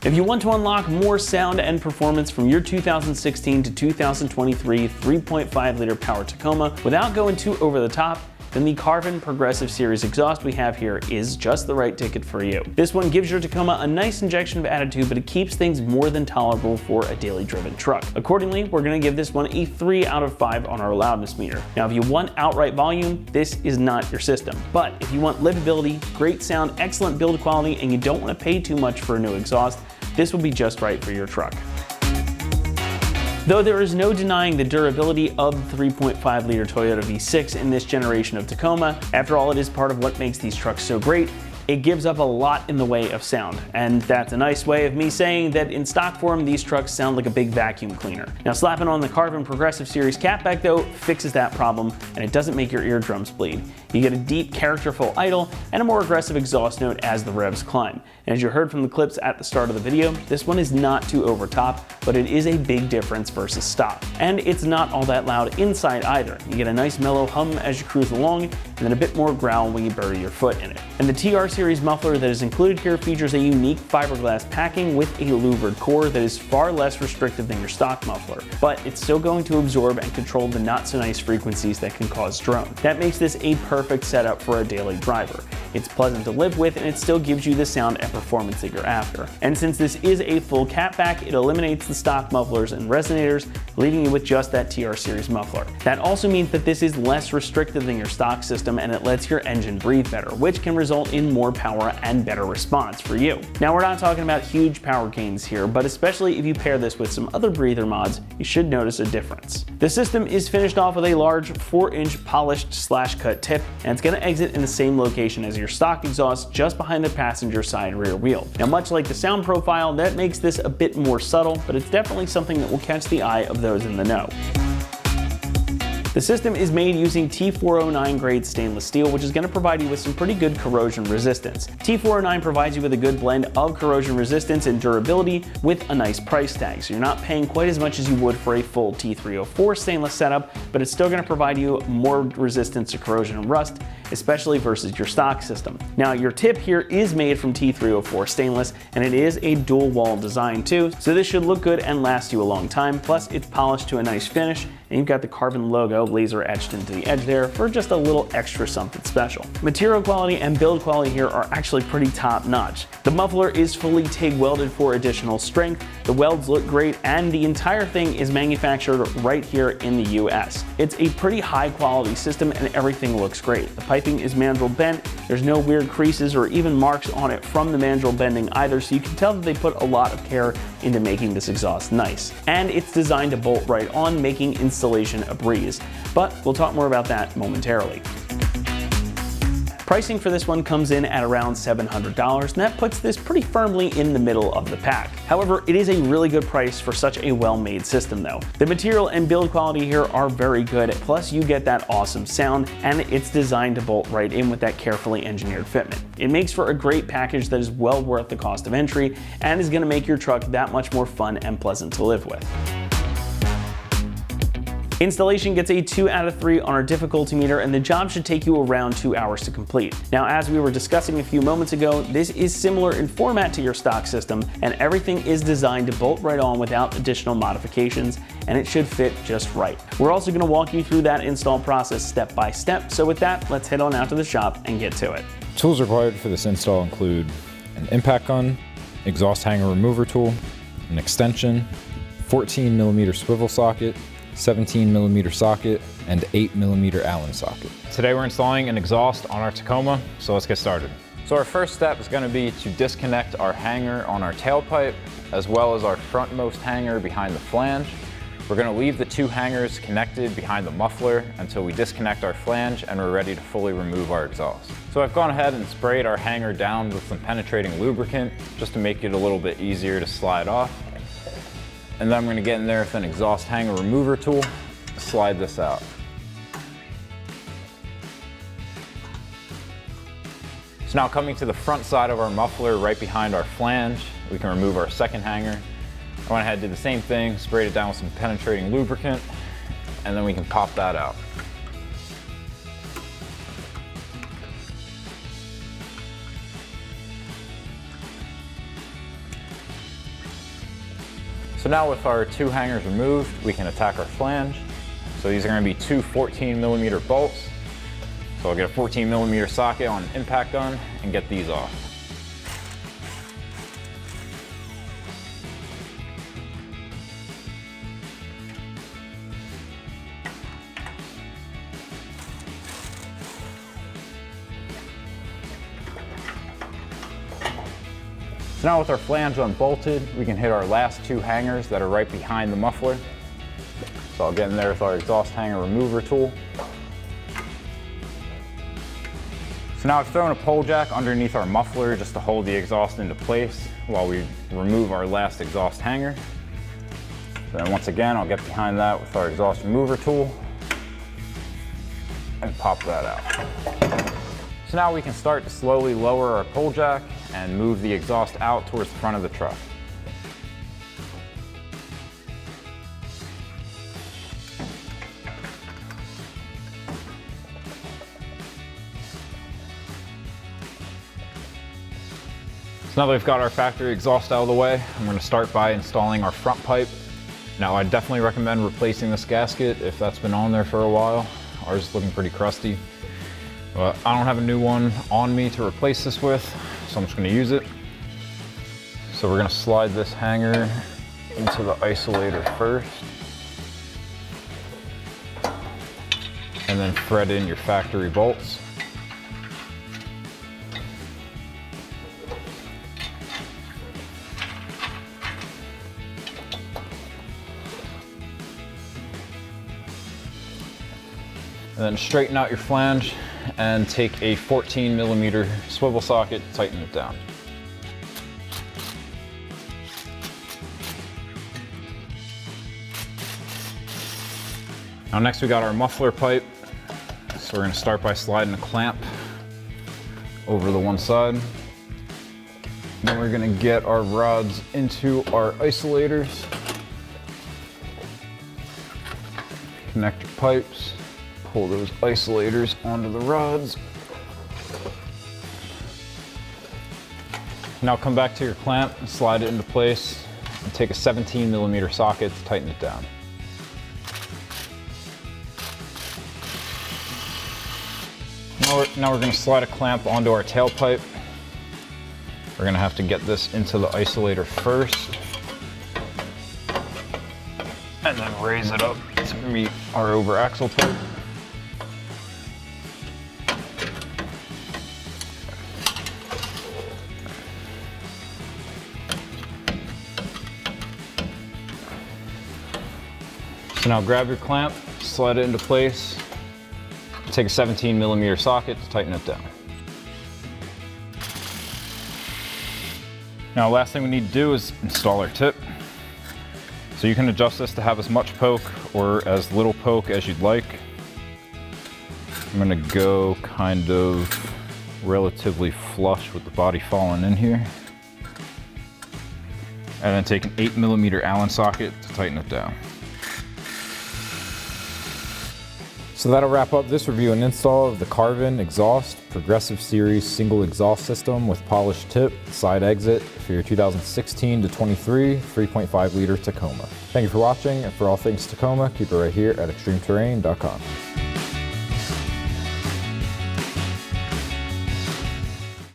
If you want to unlock more sound and performance from your 2016 to 2023 3.5 liter power Tacoma without going too over the top, then the Carven Progressive Series exhaust we have here is just the right ticket for you. This one gives your Tacoma a nice injection of attitude, but it keeps things more than tolerable for a daily driven truck. Accordingly, we're going to give this one a 3 out of 5 on our loudness meter. Now, if you want outright volume, this is not your system. But if you want livability, great sound, excellent build quality, and you don't want to pay too much for a new exhaust, this will be just right for your truck. Though there is no denying the durability of the 3.5 liter Toyota V6 in this generation of Tacoma, after all, it is part of what makes these trucks so great. It gives up a lot in the way of sound, and that's a nice way of me saying that in stock form, these trucks sound like a big vacuum cleaner. Now, slapping on the Carven Progressive Series catback though fixes that problem, and it doesn't make your eardrums bleed. You get a deep, characterful idle and a more aggressive exhaust note as the revs climb. And as you heard from the clips at the start of the video, this one is not too over top, but it is a big difference versus stock. And it's not all that loud inside either. You get a nice mellow hum as you cruise along, and then a bit more growl when you bury your foot in it. And the TR Series muffler that is included here features a unique fiberglass packing with a louvered core that is far less restrictive than your stock muffler, but it's still going to absorb and control the not so nice frequencies that can cause drone. That makes this a perfect setup for a daily driver. It's pleasant to live with, and it still gives you the sound and performance that you're after. And since this is a full catback, it eliminates the stock mufflers and resonators, leaving you with just that TR Series muffler. That also means that this is less restrictive than your stock system, and it lets your engine breathe better, which can result in more power and better response for you. Now, we're not talking about huge power gains here, but especially if you pair this with some other breather mods, you should notice a difference. The system is finished off with a large 4-inch polished /cut tip, and it's going to exit in the same location as your stock exhaust, just behind the passenger side rear wheel. Now, much like the sound profile, that makes this a bit more subtle, but it's definitely something that will catch the eye of those in the know. The system is made using T409 grade stainless steel, which is going to provide you with some pretty good corrosion resistance. T409 provides you with a good blend of corrosion resistance and durability with a nice price tag, so you're not paying quite as much as you would for a full T304 stainless setup, but it's still going to provide you more resistance to corrosion and rust, especially versus your stock system. Now, your tip here is made from T304 stainless, and it is a dual wall design too, so this should look good and last you a long time. Plus, it's polished to a nice finish, and you've got the Carven logo laser etched into the edge there for just a little extra something special. Material quality and build quality here are actually pretty top notch. The muffler is fully TIG welded for additional strength, the welds look great, and the entire thing is manufactured right here in the US. It's a pretty high quality system, and everything looks great. The piping is mandrel bent, there's no weird creases or even marks on it from the mandrel bending either, so you can tell that they put a lot of care into making this exhaust nice. And it's designed to bolt right on, making installation a breeze. But we'll talk more about that momentarily. Pricing for this one comes in at around $700, and that puts this pretty firmly in the middle of the pack. However, it is a really good price for such a well-made system though. The material and build quality here are very good, plus you get that awesome sound, and it's designed to bolt right in with that carefully engineered fitment. It makes for a great package that is well worth the cost of entry, and is going to make your truck that much more fun and pleasant to live with. Installation gets a 2 out of 3 on our difficulty meter, and the job should take you around 2 hours to complete. Now, as we were discussing a few moments ago, this is similar in format to your stock system, and everything is designed to bolt right on without additional modifications, and it should fit just right. We're also going to walk you through that install process step by step, so with that, let's head on out to the shop and get to it. Tools required for this install include an impact gun, exhaust hanger remover tool, an extension, 14mm swivel socket, 17mm socket, and 8mm Allen socket. Today we're installing an exhaust on our Tacoma, so let's get started. So our first step is going to be to disconnect our hanger on our tailpipe. as well as our frontmost hanger behind the flange. We're going to leave the two hangers connected behind the muffler until we disconnect our flange and we're ready to fully remove our exhaust. So I've gone ahead and sprayed our hanger down with some penetrating lubricant just to make it a little bit easier to slide off. And then I'm going to get in there with an exhaust hanger remover tool to slide this out. So now coming to the front side of our muffler right behind our flange, we can remove our second hanger. I went ahead and did the same thing, sprayed it down with some penetrating lubricant, and then we can pop that out. So now with our two hangers removed, we can attack our flange. So these are going to be two 14mm bolts. So I'll get a 14mm socket on an impact gun and get these off. So now with our flange unbolted, we can hit our last two hangers that are right behind the muffler. So I'll get in there with our exhaust hanger remover tool. So now I've thrown a pole jack underneath our muffler just to hold the exhaust into place while we remove our last exhaust hanger. Then once again, I'll get behind that with our exhaust remover tool and pop that out. So now we can start to slowly lower our pole jack and move the exhaust out towards the front of the truck. So now that we've got our factory exhaust out of the way, I'm going to start by installing our front pipe. Now I definitely recommend replacing this gasket if that's been on there for a while. Ours is looking pretty crusty. But I don't have a new one on me to replace this with, so I'm just going to use it. So we're going to slide this hanger into the isolator first. And then thread in your factory bolts. And then straighten out your flange and take a 14mm swivel socket to tighten it down. Now next we got our muffler pipe. So we're going to start by sliding a clamp over the one side. Then we're going to get our rods into our isolators. Connect your pipes. Pull those isolators onto the rods. Now come back to your clamp and slide it into place and take a 17mm socket to tighten it down. Now we're going to slide a clamp onto our tailpipe. We're going to have to get this into the isolator first and then raise it up to meet our over axle pipe. So now grab your clamp, slide it into place, take a 17mm socket to tighten it down. Now last thing we need to do is install our tip. So you can adjust this to have as much poke or as little poke as you'd like. I'm gonna go kind of relatively flush with the body falling in here. And then take an 8mm Allen socket to tighten it down. So that'll wrap up this review and install of the Carven Exhaust Progressive Series single exhaust system with polished tip, side exit for your 2016 to 23 3.5 liter Tacoma. Thank you for watching, and for all things Tacoma, keep it right here at ExtremeTerrain.com.